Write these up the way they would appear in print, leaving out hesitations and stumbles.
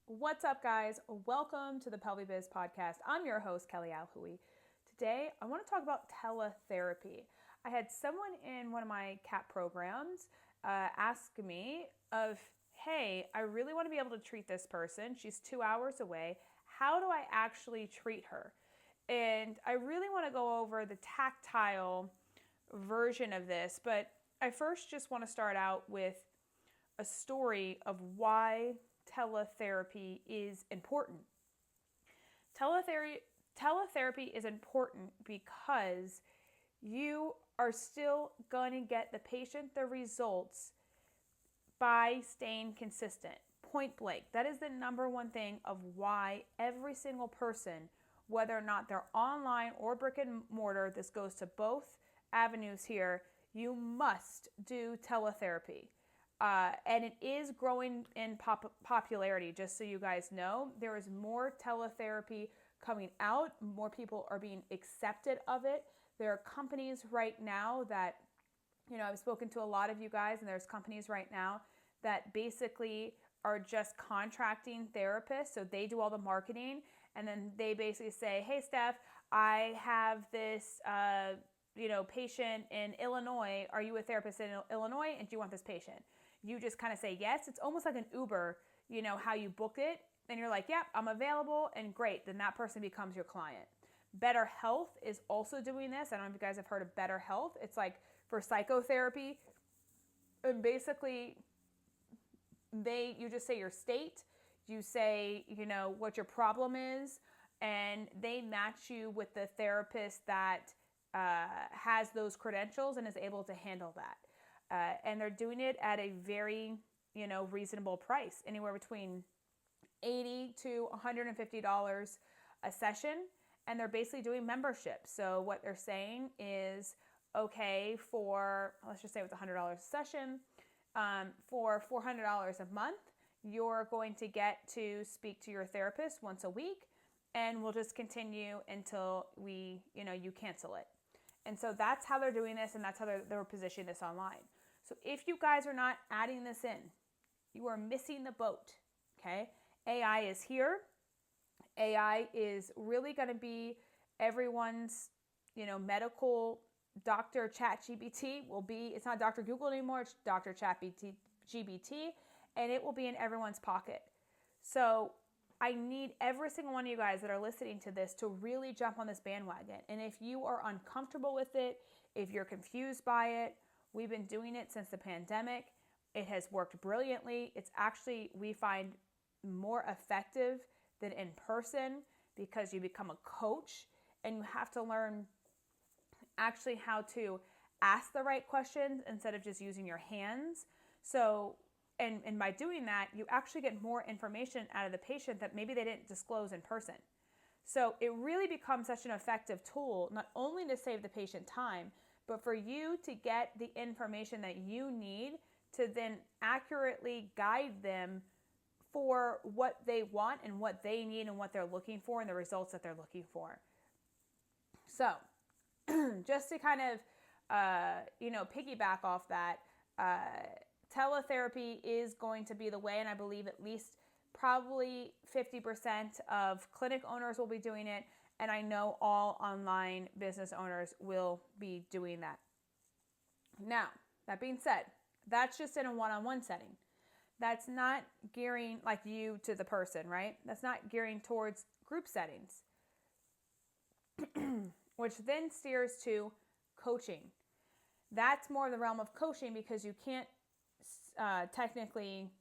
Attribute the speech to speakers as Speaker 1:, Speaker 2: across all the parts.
Speaker 1: What's up, guys? Welcome to the Pelvic Biz podcast. I'm your host, Kelly Alhooie. Today, I want to talk about teletherapy. I had someone in one of my CAP programs ask me hey, I really want to be able to treat this person. She's 2 hours away. How do I actually treat her? And I really want to go over the tactile version of this, but I first just want to start out with a story of why teletherapy is important. Teletherapy is important because you are still going to get the patient the results by staying consistent. Point blank. That is the number one thing of why every single person, whether or not they're online or brick and mortar, this goes to both avenues here, you must do teletherapy. And it is growing in popularity, just so you guys know. There is more teletherapy coming out. More people are being accepted of it. There are companies right now that, I've spoken to a lot of you guys, and there's companies right now that basically are just contracting therapists. So they do all the marketing, and then they basically say, hey, Steph, I have this patient in Illinois. Are you a therapist in Illinois? And do you want this patient? You just kind of say yes. It's almost like an Uber, how you book it. And you're like, yep, I'm available. And great. Then that person becomes your client. Better Health is also doing this. I don't know if you guys have heard of Better Health. It's like for psychotherapy. And basically, you just say your state. You say, what your problem is. And they match you with the therapist that has those credentials and is able to handle that. And they're doing it at a very, reasonable price, anywhere between $80 to $150 a session. And they're basically doing membership. So what they're saying is, okay, let's just say it's $100 a session, for $400 a month, you're going to get to speak to your therapist once a week, and we'll just continue until you cancel it. And so that's how they're doing this, and that's how they're positioning this online. So if you guys are not adding this in, you are missing the boat, okay? AI is here. AI is really going to be everyone's, medical Dr. ChatGPT will be, it's not Dr. Google anymore, it's Dr. ChatGPT, and it will be in everyone's pocket. So I need every single one of you guys that are listening to this to really jump on this bandwagon. And if you are uncomfortable with it, if you're confused by it, we've been doing it since the pandemic. It has worked brilliantly. It's actually, we find, more effective than in person because you become a coach and you have to learn actually how to ask the right questions instead of just using your hands. So, and by doing that, you actually get more information out of the patient that maybe they didn't disclose in person. So it really becomes such an effective tool, not only to save the patient time, but for you to get the information that you need to then accurately guide them for what they want and what they need and what they're looking for and the results that they're looking for. So just to kind of, piggyback off that, teletherapy is going to be the way, and I believe at least probably 50% of clinic owners will be doing it, and I know all online business owners will be doing that. Now, that being said, that's just in a one-on-one setting. That's not gearing like you to the person, right? That's not gearing towards group settings, which then steers to coaching. That's more the realm of coaching because you can't technically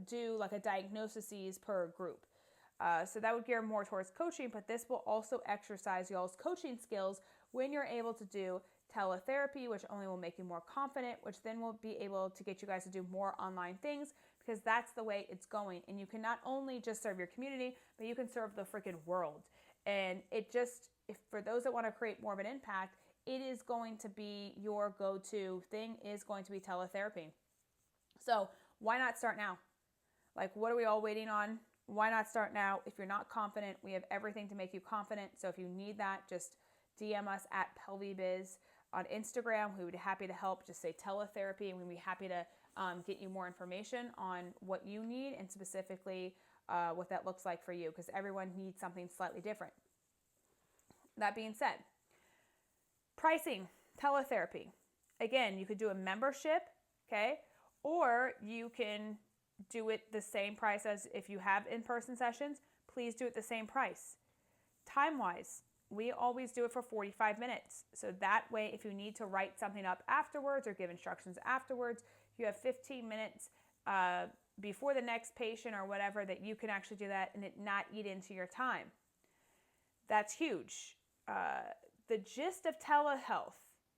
Speaker 1: do like a diagnoses per group. So that would gear more towards coaching, but this will also exercise y'all's coaching skills when you're able to do teletherapy, which only will make you more confident, which then will be able to get you guys to do more online things because that's the way it's going. And you can not only just serve your community, but you can serve the freaking world. And it just, if for those that want to create more of an impact, it is going to be your go-to thing is going to be teletherapy. So why not start now? Like, what are we all waiting on? Why not start now? If you're not confident, we have everything to make you confident. So if you need that, just DM us at PelviBiz on Instagram. We would be happy to help. Just say teletherapy, and we'd be happy to get you more information on what you need and specifically what that looks like for you, because everyone needs something slightly different. That being said, pricing, teletherapy. Again, you could do a membership, okay? Or you can do it the same price as if you have in-person sessions. Please do it the same price. Time-wise, we always do it for 45 minutes. So that way, if you need to write something up afterwards or give instructions afterwards, you have 15 minutes before the next patient or whatever that you can actually do that and it not eat into your time. That's huge. The gist of telehealth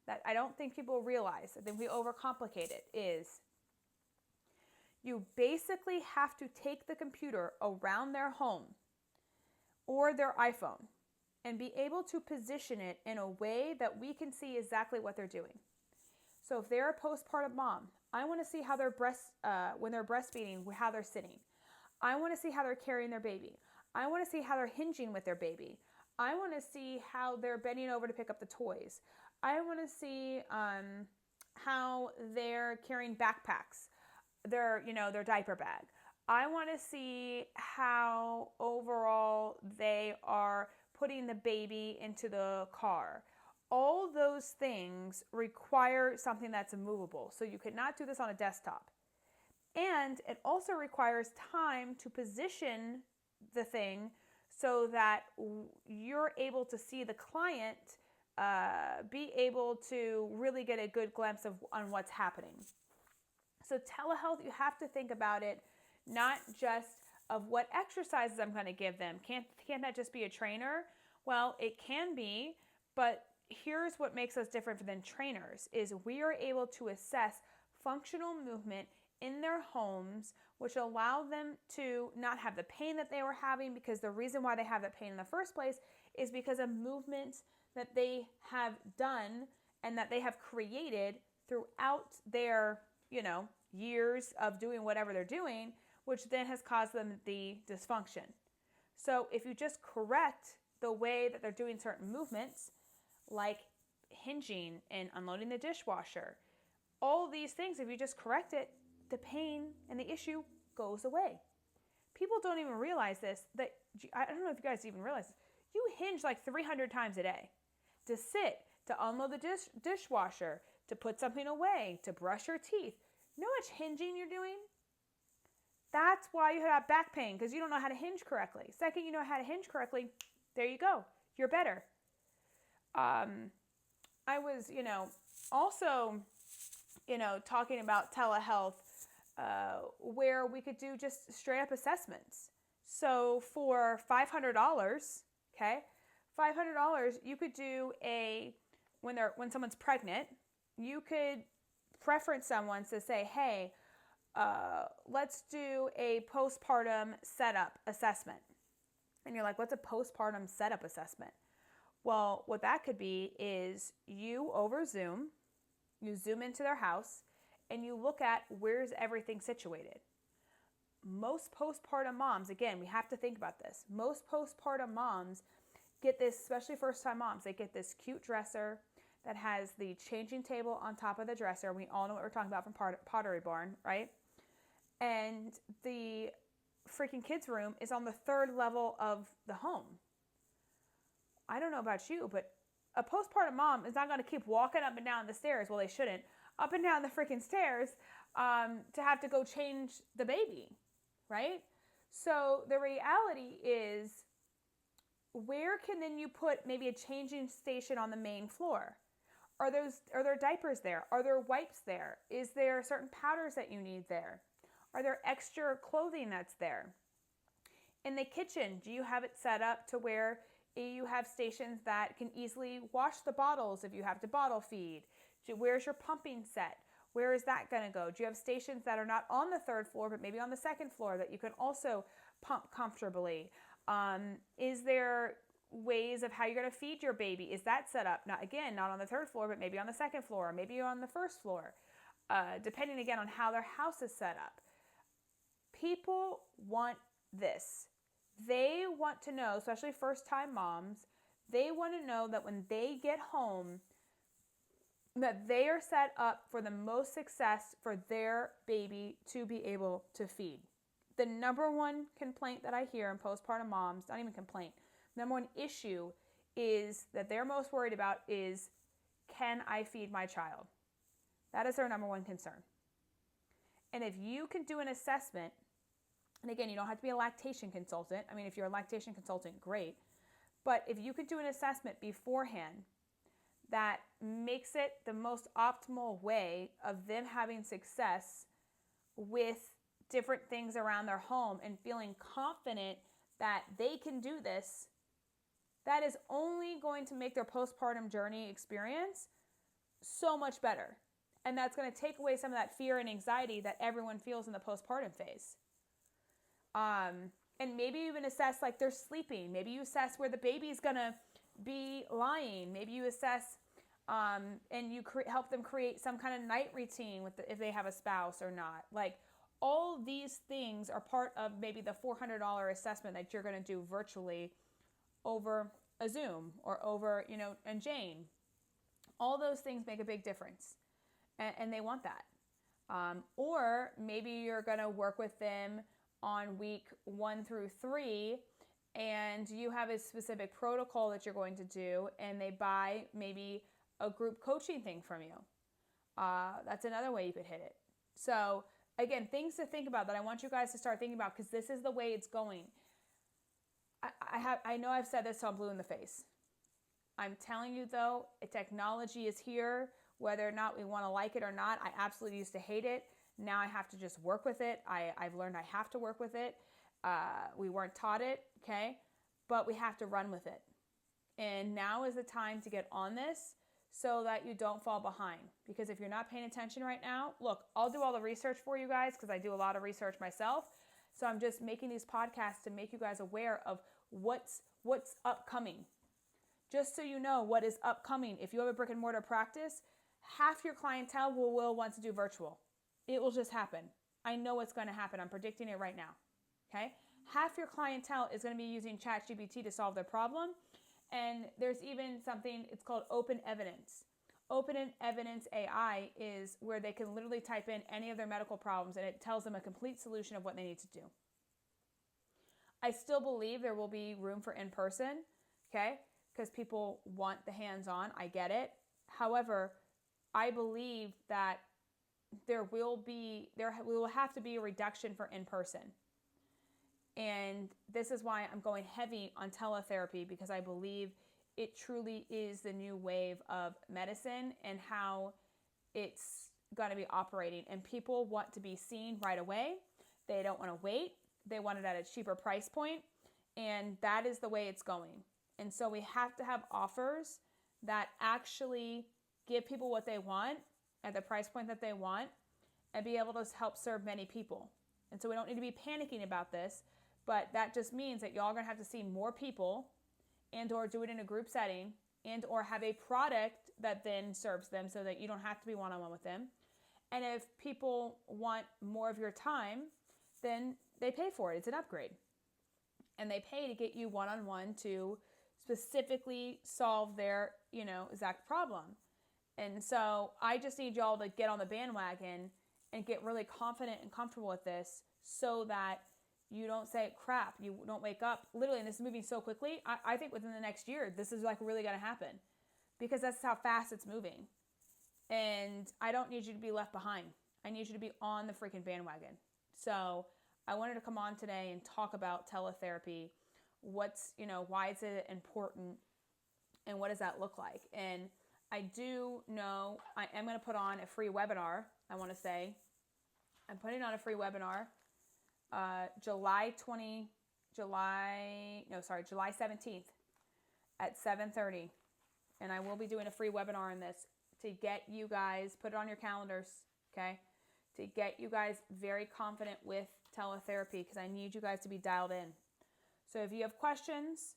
Speaker 1: that I don't think people realize, I think we overcomplicate it, is you basically have to take the computer around their home or their iPhone and be able to position it in a way that we can see exactly what they're doing. So if they're a postpartum mom, I want to see how they're when they're breastfeeding, how they're sitting. I want to see how they're carrying their baby. I want to see how they're hinging with their baby. I want to see how they're bending over to pick up the toys. I want to see how they're carrying backpacks, their diaper bag. I want to see how overall they are putting the baby into the car. All those things require something that's movable. So you could not do this on a desktop. And it also requires time to position the thing so that you're able to see the client be able to really get a good glimpse on what's happening. So telehealth, you have to think about it not just of what exercises I'm going to give them. Can't that just be a trainer? Well, it can be, but here's what makes us different than trainers is we are able to assess functional movement in their homes, which allow them to not have the pain that they were having, because the reason why they have that pain in the first place is because of movements that they have done and that they have created throughout their, years of doing whatever they're doing, which then has caused them the dysfunction. So if you just correct the way that they're doing certain movements, like hinging and unloading the dishwasher, all these things, if you just correct it, the pain and the issue goes away. People don't even realize this, that I don't know if you guys even realize this. You hinge like 300 times a day. To sit, to unload the dishwasher, to put something away, to brush your teeth. You know how much hinging you're doing? That's why you have back pain, because you don't know how to hinge correctly. Second, you know how to hinge correctly, there you go. You're better. I was, also, talking about telehealth, where we could do just straight up assessments. So for $500, okay, $500, you could do when someone's pregnant, you could preference someone to say, hey, let's do a postpartum setup assessment. And you're like, what's a postpartum setup assessment? Well, what that could be is you zoom into their house, and you look at where's everything situated. Most postpartum moms, again, we have to think about this. Most postpartum moms get this, especially first-time moms, they get this cute dresser that has the changing table on top of the dresser. We all know what we're talking about from Pottery Barn, right? And the freaking kids' room is on the third level of the home. I don't know about you, but a postpartum mom is not going to keep walking up and down the stairs. Well, they shouldn't. Up and down the freaking stairs to have to go change the baby, right? So the reality is, where can then you put maybe a changing station on the main floor? Are there diapers there? Are there wipes there? Is there certain powders that you need there? Are there extra clothing that's there? In the kitchen, do you have it set up to where you have stations that can easily wash the bottles if you have to bottle feed? Where's your pumping set? Where is that going to go? Do you have stations that are not on the third floor, but maybe on the second floor that you can also pump comfortably? Is there ways of how you're going to feed your baby? Is that set up? Not on the third floor, but maybe on the second floor, or maybe on the first floor, depending again on how their house is set up. People want this. They want to know, especially first-time moms, they want to know that when they get home, that they are set up for the most success for their baby to be able to feed. the number one complaint that I hear in postpartum moms, not even complaint, number one issue is that they're most worried about is, can I feed my child? That is their number one concern. And if you can do an assessment, and again, you don't have to be a lactation consultant. I mean, if you're a lactation consultant, great. But if you could do an assessment beforehand that makes it the most optimal way of them having success with different things around their home and feeling confident that they can do this, that is only going to make their postpartum journey experience so much better. And that's going to take away some of that fear and anxiety that everyone feels in the postpartum phase. And maybe you even assess like they're sleeping. Maybe you assess where the baby's going to be lying. Maybe you assess and you help them create some kind of night routine with if they have a spouse or not. Like all these things are part of maybe the $400 assessment that you're going to do virtually over a Zoom or over, and Jane. All those things make a big difference. And they want that. Or maybe you're going to work with them on week 1 through 3 and you have a specific protocol that you're going to do and they buy maybe a group coaching thing from you. That's another way you could hit it. So again, things to think about that I want you guys to start thinking about because this is the way it's going. I know I've said this till I'm blue in the face. I'm telling you though, technology is here. Whether or not we want to like it or not, I absolutely used to hate it. Now I have to just work with it. I've learned I have to work with it. We weren't taught it, okay? But we have to run with it. And now is the time to get on this so that you don't fall behind. Because if you're not paying attention right now, look, I'll do all the research for you guys because I do a lot of research myself. So I'm just making these podcasts to make you guys aware of what's upcoming. Just so you know what is upcoming. If you have a brick and mortar practice, half your clientele will want to do virtual. It will just happen. I know it's going to happen. I'm predicting it right now. Okay? Half your clientele is going to be using ChatGPT to solve their problem. And there's even something, it's called open evidence. Open evidence AI is where they can literally type in any of their medical problems and it tells them a complete solution of what they need to do. I still believe there will be room for in-person, okay? Because people want the hands-on. I get it. However, I believe that there will have to be a reduction for in-person. And this is why I'm going heavy on teletherapy because I believe it truly is the new wave of medicine and how it's going to be operating. And people want to be seen right away. They don't want to wait. They want it at a cheaper price point. And that is the way it's going. And so we have to have offers that actually give people what they want at the price point that they want and be able to help serve many people. And so we don't need to be panicking about this, but that just means that y'all are going to have to see more people and or do it in a group setting and or have a product that then serves them so that you don't have to be one-on-one with them. And if people want more of your time, then they pay for it. It's an upgrade. And they pay to get you one-on-one to specifically solve their, exact problem. And so I just need y'all to get on the bandwagon and get really confident and comfortable with this so that you don't say, crap, you don't wake up. Literally, and this is moving so quickly, I think within the next year, this is like really going to happen because that's how fast it's moving. And I don't need you to be left behind. I need you to be on the freaking bandwagon. So I wanted to come on today and talk about teletherapy. Why is it important and what does that look like? And I do know I am going to put on a free webinar. I want to say I'm putting on a free webinar July 17th at 7:30. And I will be doing a free webinar on this to get you guys, put it on your calendars, okay? To get you guys very confident with teletherapy because I need you guys to be dialed in. So if you have questions,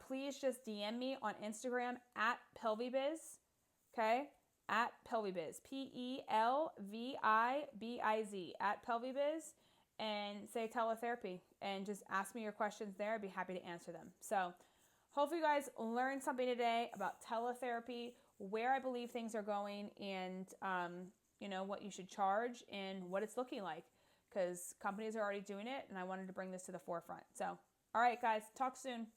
Speaker 1: please just DM me on Instagram at pelvibiz, okay? At pelvibiz, PELVIBIZ, at pelvibiz, and say teletherapy, and just ask me your questions there. I'd be happy to answer them. So hopefully you guys learned something today about teletherapy, where I believe things are going, and what you should charge and what it's looking like. because companies are already doing it and I wanted to bring this to the forefront. So, all right, guys, talk soon.